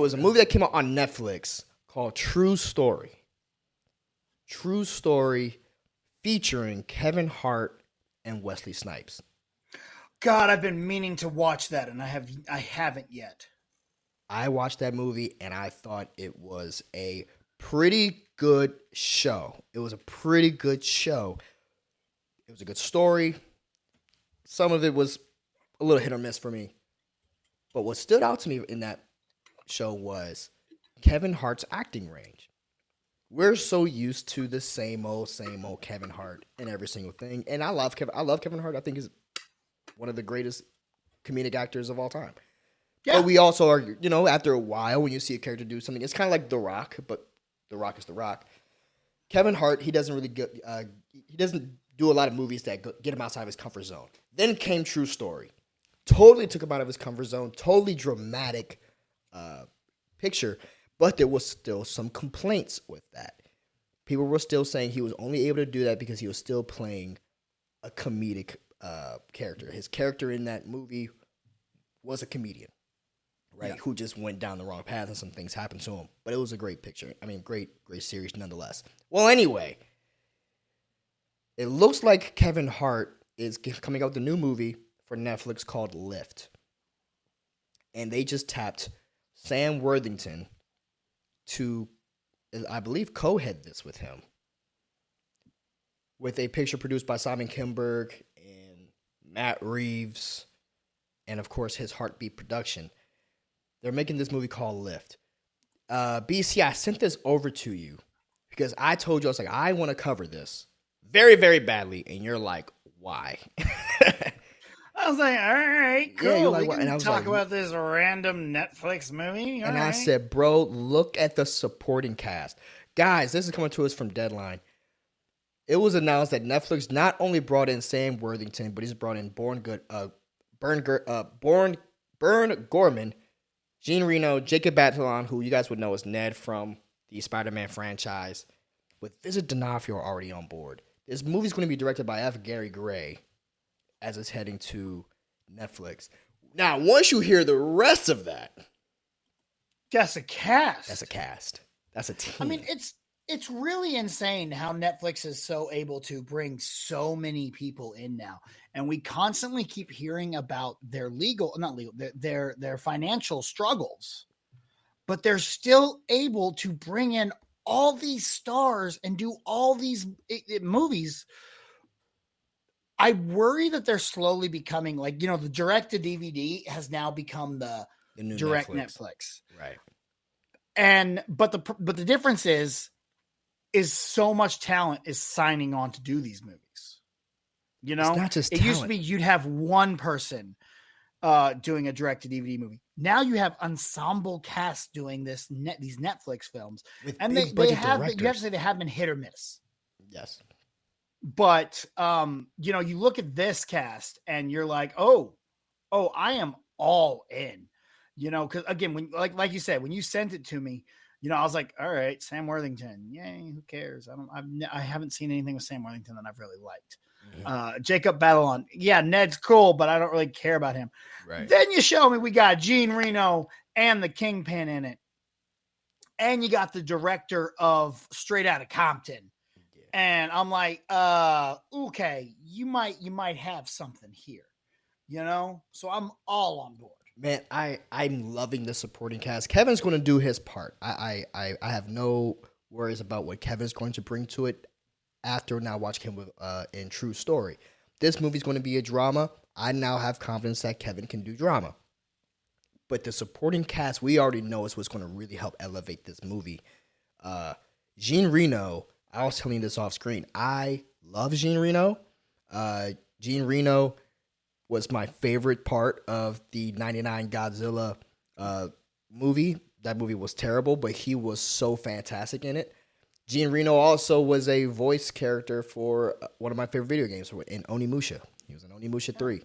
was a movie that came out on Netflix called True Story. True Story featuring Kevin Hart and Wesley Snipes. God, I've been meaning to watch that, and I haven't yet. I watched that movie, and I thought it was a pretty good show. It was a good story. Some of it was a little hit or miss for me. But what stood out to me in that show was Kevin Hart's acting range. We're so used to the same old Kevin Hart in every single thing. And I love Kevin Hart. I think he's one of the greatest comedic actors of all time. Yeah. But we also are, after a while, when you see a character do something, it's kind of like The Rock, but The Rock is The Rock. Kevin Hart, he doesn't really he doesn't do a lot of movies that get him outside of his comfort zone. Then came True Story. Totally took him out of his comfort zone. Totally dramatic picture. But there was still some complaints with that. People were still saying he was only able to do that because he was still playing a comedic character. His character in that movie was a comedian, right? Yeah. Who just went down the wrong path and some things happened to him. But it was a great picture. I mean, great series nonetheless. Well, anyway, it looks like Kevin Hart is coming out with a new movie for Netflix called Lift. And they just tapped Sam Worthington to, I believe, co-head this with him. With a picture produced by Simon Kinberg and Matt Reeves, and of course his HartBeat production. They're making this movie called Lift. BC, I sent this over to you because I told you, I was like, I want to cover this very, very badly. And you're like, why? I was like, all right, cool. Yeah, we can talk about this random Netflix movie. And I said, bro, look at the supporting cast. Guys, this is coming to us from Deadline. It was announced that Netflix not only brought in Sam Worthington, but he's brought in Burn Gorman, Jean Reno, Jacob Batalon, who you guys would know as Ned from the Spider-Man franchise, with Vincent D'Onofrio already on board. This movie's going to be directed by F. Gary Gray as it's heading to Netflix. Now, once you hear the rest of that, that's a cast. That's a team. I mean, it's really insane how Netflix is so able to bring so many people in now. And we constantly keep hearing about their their financial struggles. But they're still able to bring in all these stars and do all these movies. I worry that they're slowly becoming like, the direct to DVD has now become the new direct Netflix. Right. But the difference is so much talent is signing on to do these movies. It's not just it talent. Used to be you'd have one person doing a direct to DVD movie. Now you have ensemble cast doing these Netflix films, and they have directors. You have to say they have been hit or miss. Yes. But, you look at this cast and you're like, oh, I am all in, because again, when like you said, when you sent it to me, I was like, all right, Sam Worthington. Yay. Who cares? I haven't seen anything with Sam Worthington that I've really liked. Mm-hmm. Jacob Batalon. Yeah. Ned's cool, but I don't really care about him. Right. Then you show me we got Jean Reno and the Kingpin in it. And you got the director of Straight Outta Compton. And I'm like, okay, you might have something here, So I'm all on board. Man, I'm loving the supporting cast. Kevin's going to do his part. I have no worries about what Kevin's going to bring to it after now watching him in True Story. This movie's going to be a drama. I now have confidence that Kevin can do drama. But the supporting cast, we already know is what's going to really help elevate this movie. Jean Reno, I was telling you this off screen. I love Jean Reno. Jean Reno was my favorite part of the 99 Godzilla movie. That movie was terrible, but he was so fantastic in it. Jean Reno also was a voice character for one of my favorite video games in Onimusha. He was in Onimusha 3.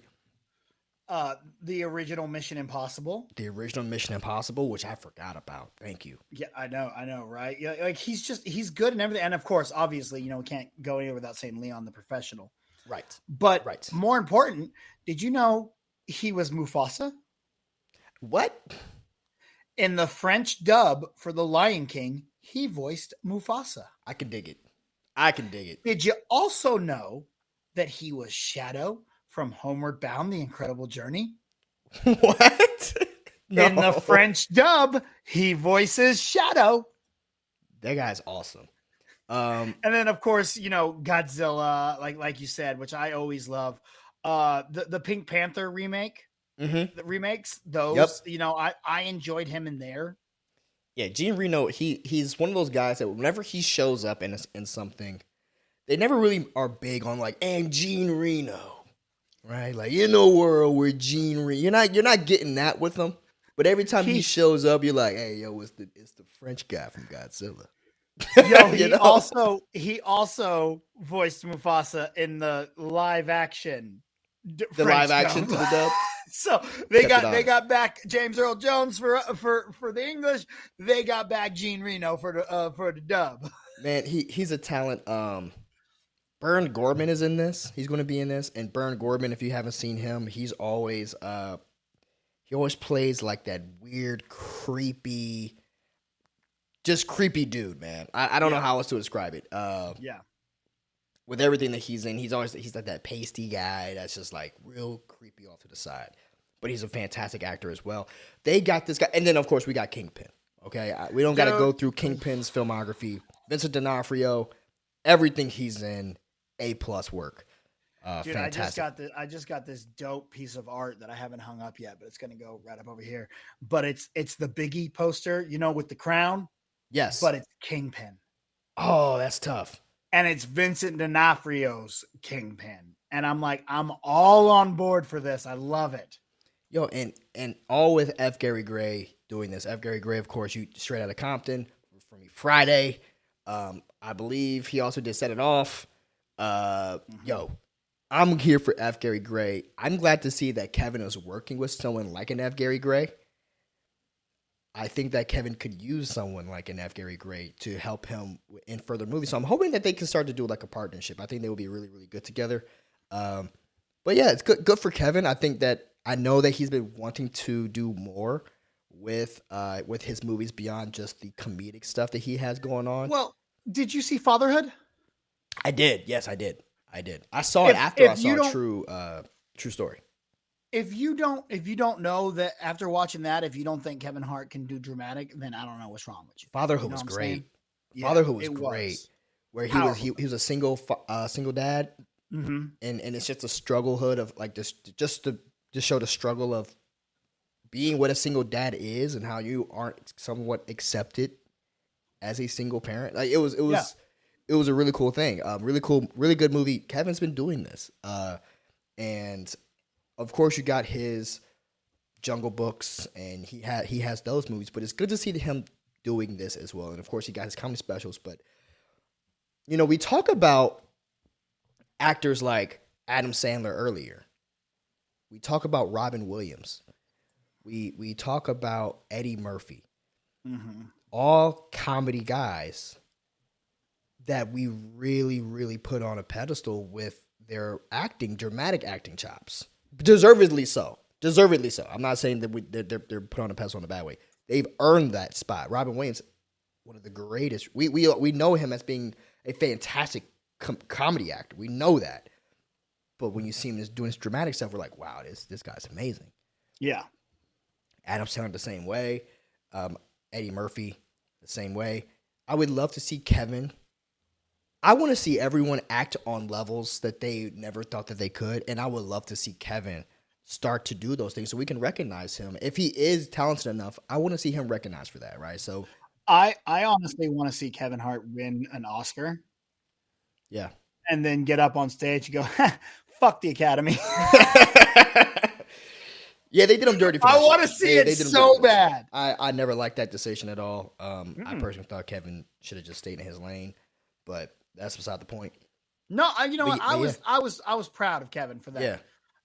The original Mission Impossible. The original Mission Impossible, which I forgot about. Thank you. Yeah, I know, right? Yeah, like he's good and everything. And of course, obviously, we can't go anywhere without saying Leon the Professional. Right. But more important, did you know he was Mufasa? What? In the French dub for The Lion King, he voiced Mufasa. I can dig it. Did you also know that he was Shadow from Homeward Bound: The Incredible Journey? What? No. In the French dub, he voices Shadow. That guy's awesome. And then, of course, Godzilla, like you said, which I always love. The Pink Panther remake, the remakes, those. Yep. I enjoyed him in there. Yeah, Jean Reno. He's one of those guys that whenever he shows up in something, they never really are big on and Jean Reno, right? Like in a world where Jean Reno, you're not getting that with him. But every time he shows up, you're like, hey, yo, it's the French guy from Godzilla. Yo, he also voiced Mufasa in the live action. To the dub. So they got back James Earl Jones for the English. They got back Jean Reno for the dub. Man, he's a talent. Bern Gorman is in this. He's going to be in this. And Bern Gorman, if you haven't seen him, he always plays like that weird, creepy dude, man. I don't know how else to describe it. With everything that he's in, he's like that pasty guy that's just like real creepy off to the side. But he's a fantastic actor as well. They got this guy, and then of course we got Kingpin. Okay, we don't got to go through Kingpin's filmography. Vincent D'Onofrio, everything he's in, A+ work. Dude, fantastic. I just got this dope piece of art that I haven't hung up yet, but it's gonna go right up over here. But it's the Biggie poster, with the crown. Yes, but it's Kingpin. Oh, that's tough. And it's Vincent D'Onofrio's Kingpin, and I'm all on board for this. I love it. Yo, and all with F. Gary Gray doing this. F. Gary Gray, of course, you straight out of Compton from Friday. I believe he also did Set It Off. Yo, I'm here for F. Gary Gray. I'm glad to see that Kevin is working with someone like an F. Gary Gray. I think that Kevin could use someone like an F. Gary Gray to help him in further movies. So I'm hoping that they can start to do like a partnership. I think they will be really, really good together. But yeah, it's good for Kevin. I know that he's been wanting to do more with his movies beyond just the comedic stuff that he has going on. Well, did you see Fatherhood? I did. Yes, I did. I saw it after I saw True Story. If you don't know that after watching that, if you don't think Kevin Hart can do dramatic, then I don't know what's wrong with you. Fatherhood was great. Fatherhood was great. Where he was a single dad, and it's just a strugglehood of like this, just to show the struggle of being what a single dad is and how you aren't somewhat accepted as a single parent. Like it was a really cool thing. Really cool, really good movie. Kevin's been doing this, and of course, you got his Jungle Books, and he has those movies. But it's good to see him doing this as well. And of course, he got his comedy specials. But we talk about actors like Adam Sandler earlier. We talk about Robin Williams. We talk about Eddie Murphy. Mm-hmm. All comedy guys that we really, really put on a pedestal with their dramatic acting chops. Deservedly so. I'm not saying that they're put on a pedestal in a bad way. They've earned that spot. Robin Williams, one of the greatest. We know him as being a fantastic comedy actor. We know that. But when you see him doing this dramatic stuff, we're like, wow, this guy's amazing. Yeah. Adam Sandler the same way. Eddie Murphy the same way. I would love to see Kevin. I want to see everyone act on levels that they never thought that they could, and I would love to see Kevin start to do those things so we can recognize him. If he is talented enough, I want to see him recognized for that, right? So I honestly want to see Kevin Hart win an Oscar. Yeah. And then get up on stage and go, fuck the Academy. Yeah, they did him dirty for that. I want to see it so bad. I never liked that decision at all. I personally thought Kevin should have just stayed in his lane, but that's beside the point. No, I was proud of Kevin for that.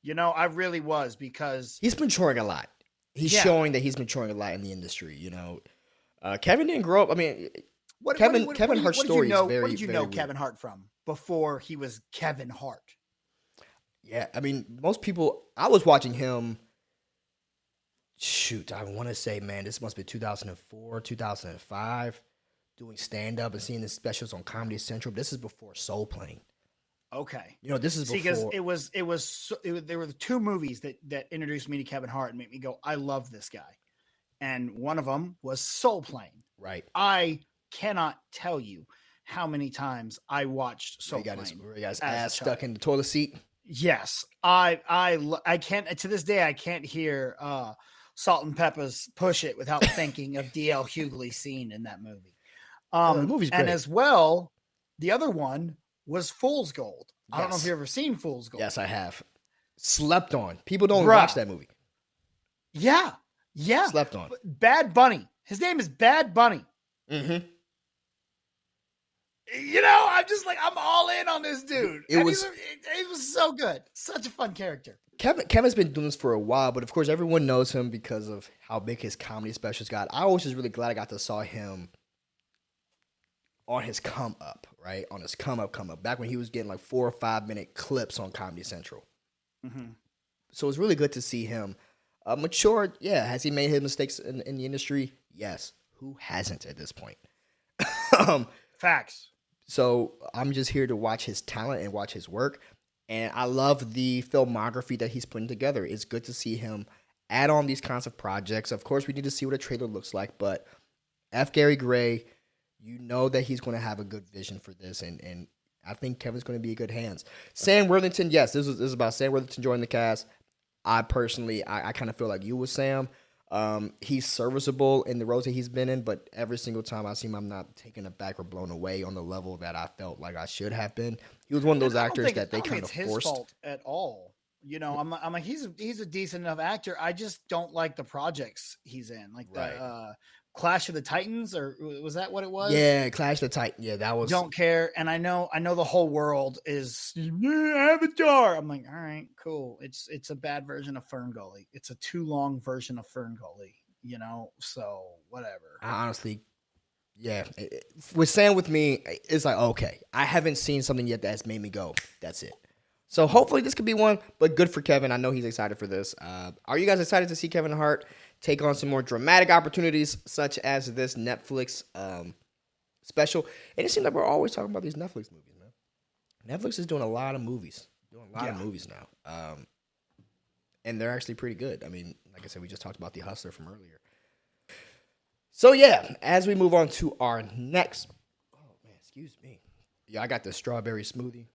Yeah. I really was, because he's maturing a lot. He's showing that he's maturing a lot in the industry. Kevin didn't grow up. I mean, Kevin Hart's story is very. What did you know Kevin Hart from before he was Kevin Hart? Yeah, I mean, most people. I was watching him shoot, I want to say, man, this must be 2004, 2005, doing stand-up and seeing the specials on Comedy Central. This is before Soul Plane. Okay. This is because before. there were the two movies that introduced me to Kevin Hart and made me go, I love this guy. And one of them was Soul Plane. Right. I cannot tell you how many times I watched Soul He got Plane. his ass stuck in the toilet seat. Yes. I can't, to this day, I can't hear Salt and Pepper's Push It without thinking of D.L. Hughley's scene in that movie. The movie's great. And as well, the other one was Fool's Gold. I don't know if Yes. you've ever seen Fool's Gold. Yes, I have. Slept on. People don't watch that movie. Yeah. Yeah. Slept on. Bad Bunny. His name is Bad Bunny. Mm-hmm. I'm just like, I'm all in on this dude. It was so good. Such a fun character. Kevin's been doing this for a while, but of course everyone knows him because of how big his comedy specials got. I was just really glad I got to saw him on his come up, right? On his come up. Back when he was getting like 4 or 5 minute clips on Comedy Central. Mm-hmm. So it's really good to see him mature. Yeah, has he made his mistakes in the industry? Yes. Who hasn't at this point? Facts. So I'm just here to watch his talent and watch his work. And I love the filmography that he's putting together. It's good to see him add on these kinds of projects. Of course, we need to see what a trailer looks like. But F. Gary Gray, you know that he's going to have a good vision for this. And I think Kevin's going to be in good hands. Sam Worthington, yes, this is about Sam Worthington joining the cast. I personally, I kind of feel like you with Sam. He's serviceable in the roles that he's been in, but every single time I see him, I'm not taken aback or blown away on the level that I felt like I should have been. He was one of those actors that they kind of forced. His fault at all. I'm like he's a decent enough actor. I just don't like the projects he's in, like the Clash of the Titans, or was that what it was? Yeah, Clash of the Titans. Yeah, that was. Don't care, and I know the whole world is Avatar. I'm like, all right, cool. It's a bad version of Ferngully. It's a too long version of Ferngully. So whatever. I honestly, yeah, with Sam with me, it's like okay, I haven't seen something yet that has made me go, that's it. So hopefully this could be one, but good for Kevin. I know he's excited for this. Are you guys excited to see Kevin Hart take on some more dramatic opportunities such as this Netflix special? And it seems like we're always talking about these Netflix movies, man. Netflix is doing a lot of movies. Now. And they're actually pretty good. I mean, like I said, we just talked about The Hustler from earlier. So yeah, as we move on to our next, oh man, excuse me. Yeah, I got the strawberry smoothie.